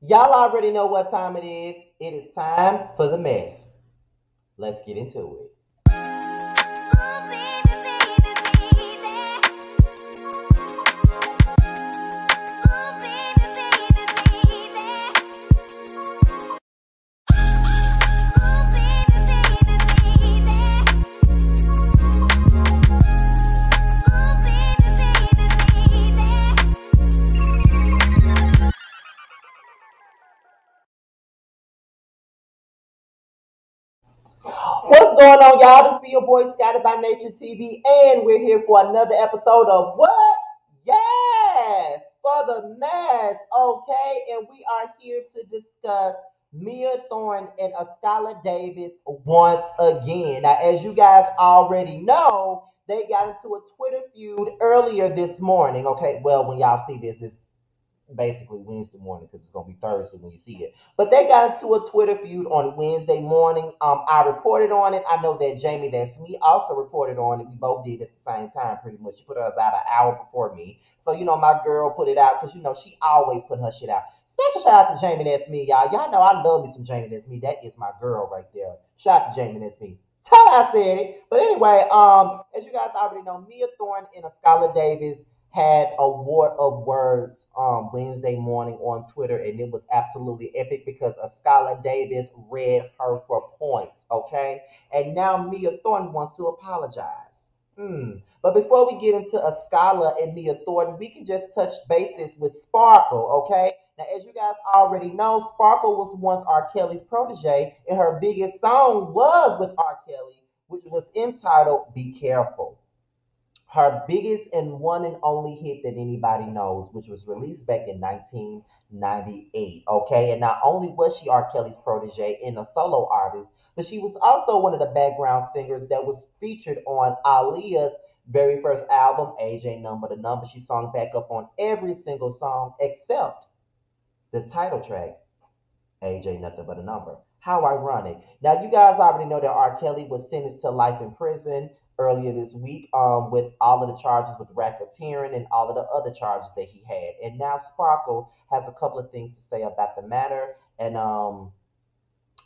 Y'all already know what time it is. It is time for the mess. Let's get into it. What's going on, y'all? This be your boy Scattered by Nature TV, and we're here for another episode of what? Yes, for the mess, okay? And we are here to discuss Mia Thorne and Ascala Davis once again. Now, as you guys already know, they got into a Twitter feud earlier this morning, okay? Well, when y'all see this, it's basically Wednesday morning because it's gonna be Thursday when you see it. But they got into a Twitter feud on Wednesday morning. I reported on it. I know that Jamie, that's me, also reported on it. We both did at the same time, pretty much. She put hers out an hour before me, so my girl put it out because she always put her shit out. Special shout out to Jamie, that's me, y'all. Y'all know I love me some Jamie, that's me. That is my girl right there. Shout out to Jamie, that's me. Tell her I said it. But anyway, as you guys already know, Mia Thorne and Ascala Davis had a war of words Wednesday morning on Twitter, and it was absolutely epic because Ascala Davis read her for points, okay? And now Mia Thornton wants to apologize. But before we get into Ascala and Mia Thornton, we can just touch bases with Sparkle, okay? Now, as you guys already know, Sparkle was once R. Kelly's protege, and her biggest song was with R. Kelly, which was entitled Be Careful, her biggest and one and only hit that anybody knows, which was released back in 1998. Okay, and not only was she R. Kelly's protege and a solo artist, but she was also one of the background singers that was featured on Aaliyah's very first album, Age Ain't Number the Number. She sung back up on every single song except the title track, Age Ain't Nothing But a Number. How ironic. Now, you guys already know that R. Kelly was sentenced to life in prison earlier this week with all of the charges with racketeering and all of the other charges that he had. And now Sparkle has a couple of things to say about the matter. And I'm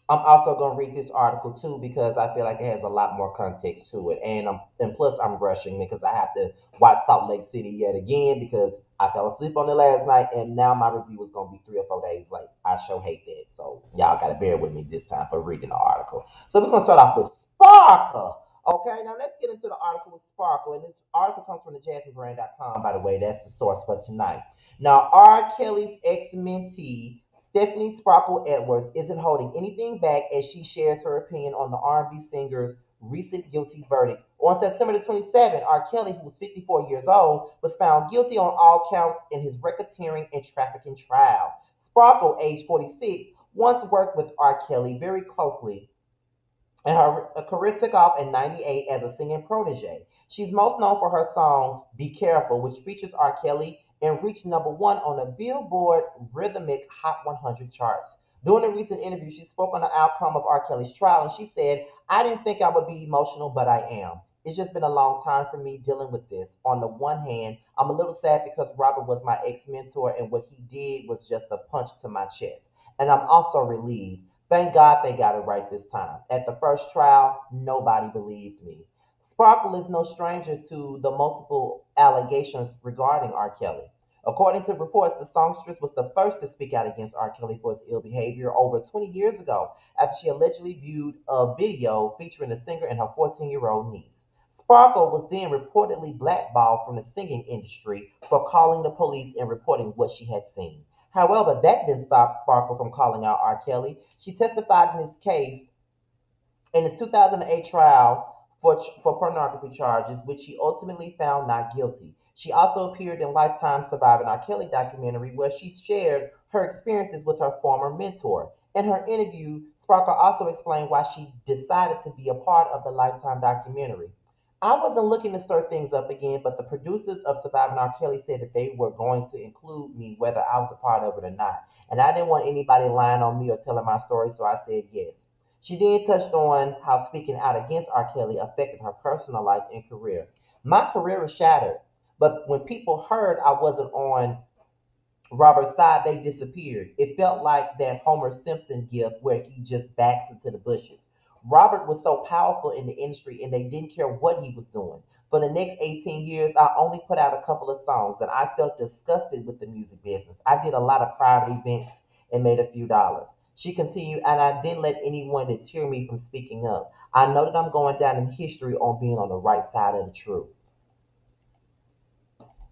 also going to read this article too because I feel like it has a lot more context to it. And plus I'm rushing because I have to watch Salt Lake City yet again because I fell asleep on it last night and now my review is going to be 3 or 4 days late. I sure hate that. So y'all got to bear with me this time for reading the article. So we're going to start off with Sparkle. Okay, now let's get into the article with Sparkle. And this article comes from the jasminebrand.com, by the way. That's the source for tonight. Now, R. Kelly's ex mentee Stephanie Sparkle Edwards isn't holding anything back as she shares her opinion on the R&B singer's recent guilty verdict. On September the 27th, R. Kelly, who was 54 years old, was found guilty on all counts in his racketeering and trafficking trial. Sparkle, age 46, once worked with R. Kelly very closely, and her career took off in 98 as a singing protege. She's most known for her song Be Careful, which features R. Kelly and reached #1 on the Billboard Rhythmic Hot 100 charts. During a recent interview, she spoke on the outcome of R. Kelly's trial and she said, I didn't think I would be emotional, but I am. It's just been a long time for me dealing with this. On the one hand, I'm a little sad because Robert was my ex mentor and what he did was just a punch to my chest. And I'm also relieved. Thank God they got it right this time. At the first trial, nobody believed me. Sparkle is no stranger to the multiple allegations regarding R. Kelly. According to reports, the songstress was the first to speak out against R. Kelly for his ill behavior over 20 years ago after she allegedly viewed a video featuring the singer and her 14-year-old niece. Sparkle was then reportedly blackballed from the singing industry for calling the police and reporting what she had seen. However, that didn't stop Sparkle from calling out R. Kelly. She testified in this case in his 2008 trial for pornography charges, which she ultimately found not guilty. She also appeared in Lifetime Surviving R. Kelly documentary, where she shared her experiences with her former mentor. In her interview, Sparkle also explained why she decided to be a part of the Lifetime documentary. I wasn't looking to stir things up again, but the producers of Surviving R. Kelly said that they were going to include me whether I was a part of it or not. And I didn't want anybody lying on me or telling my story, so I said yes. She then touched on how speaking out against R. Kelly affected her personal life and career. My career was shattered, but when people heard I wasn't on Robert side, they disappeared. It felt like that Homer Simpson gift where he just backs into the bushes. Robert was so powerful in the industry and they didn't care what he was doing. For the next 18 years, I only put out a couple of songs and I felt disgusted with the music business. I did a lot of private events and made a few dollars. She continued, and I didn't let anyone deter me from speaking up. I know that I'm going down in history on being on the right side of the truth.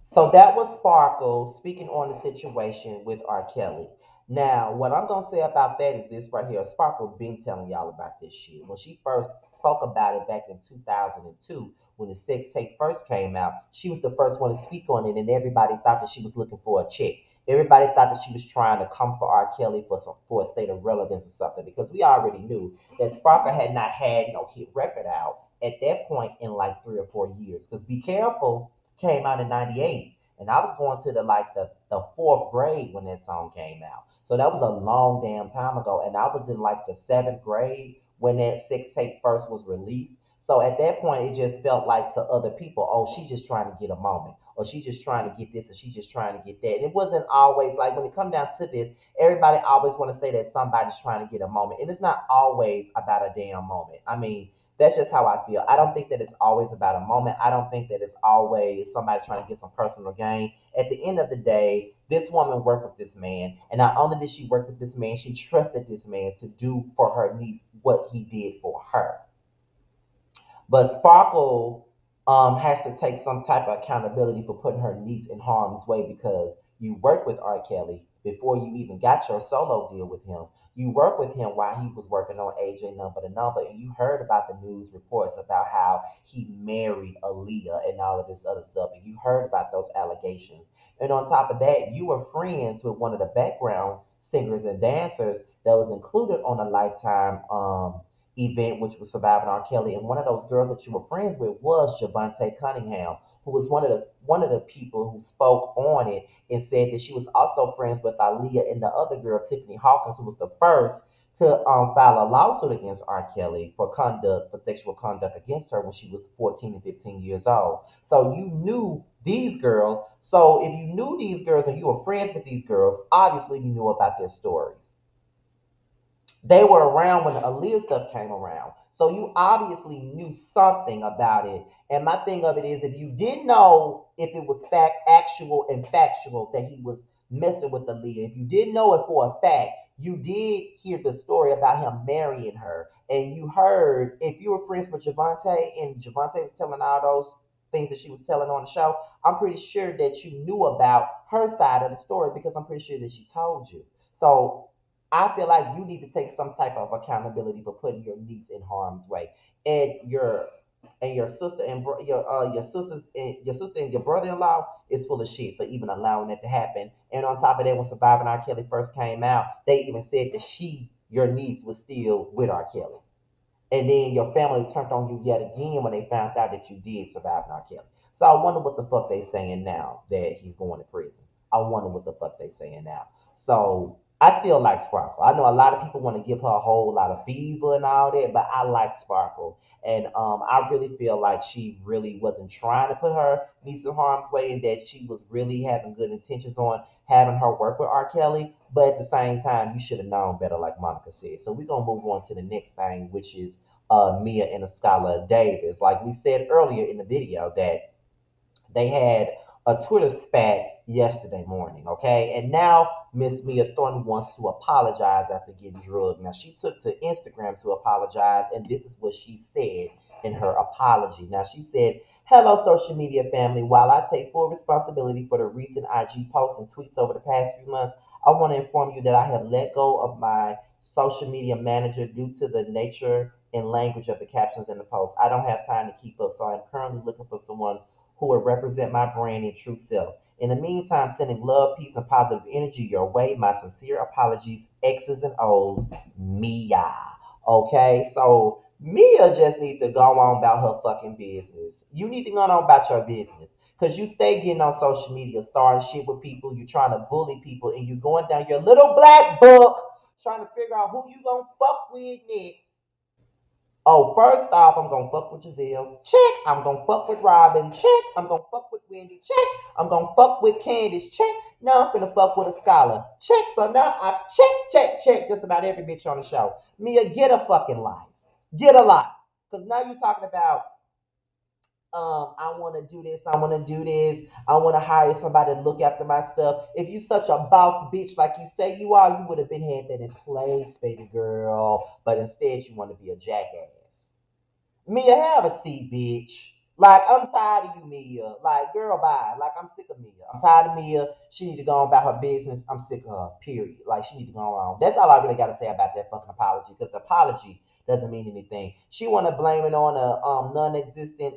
So that was Sparkle speaking on the situation with R. Kelly. Now, what I'm gonna say about that is this right here. Sparkle been telling y'all about this shit. When she first spoke about it back in 2002, when the sex tape first came out, she was the first one to speak on it, and everybody thought that she was looking for a check. Everybody thought that she was trying to come for R. Kelly for a state of relevance or something, because we already knew that Sparkle had not had no hit record out at that point in like 3 or 4 years. Because Be Careful came out in '98, and I was going to the fourth grade when that song came out. So that was a long damn time ago, and I was in like the seventh grade when that sex tape first was released. So at that point, it just felt like to other people, oh, she's just trying to get a moment, or she's just trying to get this, or she's just trying to get that. And it wasn't always like when it come down to this, everybody always want to say that somebody's trying to get a moment, and it's not always about a damn moment. I mean, that's just how I feel. I don't think that it's always about a moment. I don't think that it's always somebody trying to get some personal gain. At the end of the day, this woman worked with this man, and not only did she work with this man, she trusted this man to do for her niece what he did for her. But Sparkle has to take some type of accountability for putting her niece in harm's way because you worked with R. Kelly before you even got your solo deal with him. You worked with him while he was working on AJ Number the Number, and you heard about the news reports about how he married Aaliyah and all of this other stuff, and you heard about those allegations. And on top of that, you were friends with one of the background singers and dancers that was included on a Lifetime event, which was Surviving R. Kelly. And one of those girls that you were friends with was Javante Cunningham, who was one of the people who spoke on it and said that she was also friends with Aaliyah and the other girl, Tiffany Hawkins, who was the first to file a lawsuit against R. Kelly for sexual conduct against her when she was 14 and 15 years old. So you knew these girls. So if you knew these girls and you were friends with these girls, obviously you knew about their stories. They were around when the Aaliyah stuff came around. So you obviously knew something about it. And my thing of it is, if you didn't know if it was actual and factual that he was messing with Aaliyah, if you didn't know it for a fact, you did hear the story about him marrying her. And you heard, if you were friends with Javante and Javante was telling all those things that she was telling on the show, I'm pretty sure that you knew about her side of the story because I'm pretty sure that she told you. So I feel like you need to take some type of accountability for putting your niece in harm's way, and your sister and your sister and your brother-in-law is full of shit for even allowing that to happen. And on top of that, when Surviving R. Kelly first came out, they even said that your niece, was still with R. Kelly. And then your family turned on you yet again when they found out that you did survive R. Kelly. So I wonder what the fuck they saying now that he's going to prison. I wonder what the fuck they saying now. So I still like Sparkle. I know a lot of people want to give her a whole lot of fever and all that, but I like Sparkle. And I really feel like she really wasn't trying to put her niece in harm's way and that she was really having good intentions on having her work with R. Kelly. But at the same time, you should have known better, like Monica said. So we're going to move on to the next thing, which is Mia and Skylar Davis. Like we said earlier in the video, that they had a Twitter spat yesterday morning, okay? And now Miss Mia Thornton wants to apologize after getting drugged. Now, she took to Instagram to apologize, and this is what she said in her apology. Now, she said, "Hello, social media family. While I take full responsibility for the recent IG posts and tweets over the past few months, I want to inform you that I have let go of my social media manager due to the nature and language of the captions in the post. I don't have time to keep up, so I'm currently looking for someone who will represent my brand and true self. In the meantime, sending love, peace, and positive energy your way. My sincere apologies, X's and O's, Mia." Okay, so Mia just needs to go on about her fucking business. You need to go on about your business. Because you stay getting on social media, starting shit with people, you're trying to bully people, and you're going down your little black book, trying to figure out who you gonna fuck with next. Oh, first off, I'm gonna fuck with Giselle. Check. I'm gonna fuck with Robin. Check. I'm gonna fuck with Wendy. Check. I'm gonna fuck with Candace. Check. Now I'm finna fuck with a scholar. Check. So now I check just about every bitch on the show. Mia, get a fucking life. Get a life. Cause now you're talking about I want to do this, I want to do this, I want to hire somebody to look after my stuff. If you such a boss bitch like you say you are, you would have been had that in place, baby girl. But instead, you want to be a jackass. Mia, have a seat, bitch. Like, I'm tired of you, Mia. Like, girl, bye. Like, I'm sick of Mia. I'm tired of Mia. She need to go on about her business. I'm sick of her, period. Like, she need to go on. That's all I really got to say about that fucking apology, because the apology doesn't mean anything. She want to blame it on a non-existent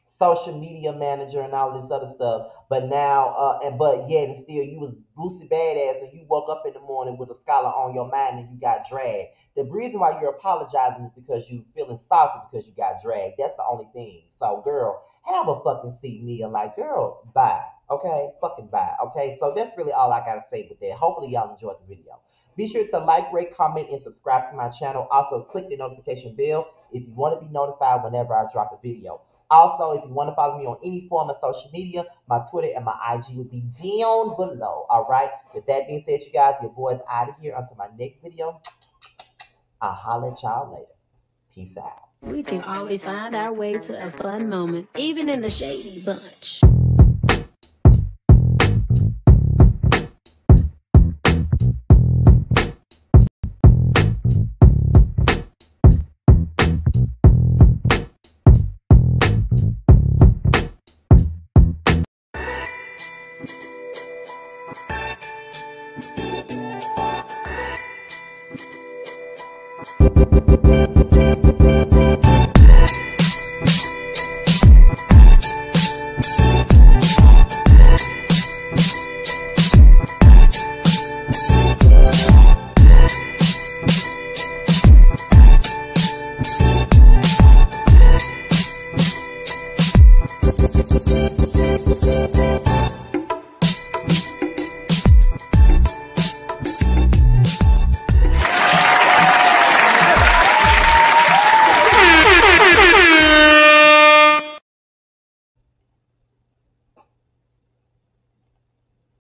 social media manager and all this other stuff. But now, but yet and still, you was Boosie Badass and you woke up in the morning with a scholar on your mind and you got dragged. The reason why you're apologizing is because you feeling salty because you got dragged. That's the only thing. So, girl, have a fucking seat, Mia. Like, girl, bye. Okay, fucking bye. Okay, so that's really all I gotta say with that. Hopefully, y'all enjoyed the video. Be sure to like, rate, comment, and subscribe to my channel. Also, click the notification bell if you want to be notified whenever I drop a video. Also, if you want to follow me on any form of social media, my Twitter and my IG will be down below. All right. With that being said, you guys, your boy's out of here. Until my next video, I'll holler at y'all later. Peace out. We can always find our way to a fun moment, even in the shady bunch.